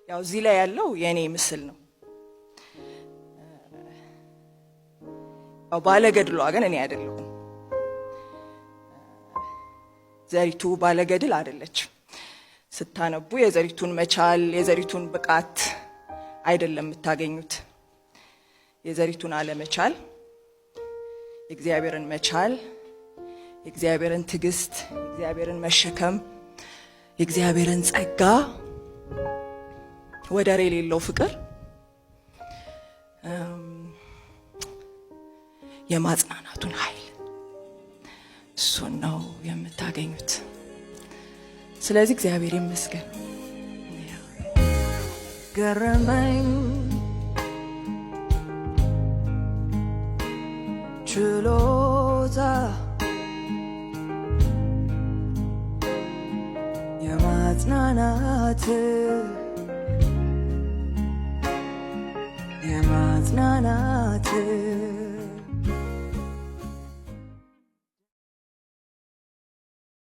ያው እዚህ ላይ ያለው የኔ ምስል ነው። ያው ባለገድሏ ግን እኔ አይደለሁም። ዘሪቱ ባለገድል አይደለችም። ስታነቡ የዘሪቱን መቻል የዘሪቱን ብቃት አይደለም የምታገኙት። የዘሪቱን አለመቻል፣ የእግዚአብሔርን መቻል፣ የእግዚአብሔርን ትዕግስት፣ የእግዚአብሔርን መሸከም፣ የእግዚአብሔርን ጸጋ፣ ወደር የሌለው ፍቅር፣ የማጽናናቱን ኃይል እሱን ነው የምታገኙት። ስለዚህ እግዚአብሔር ይመስገን። ገረመኝ ችሎታ የማጽናናት የማጽናናት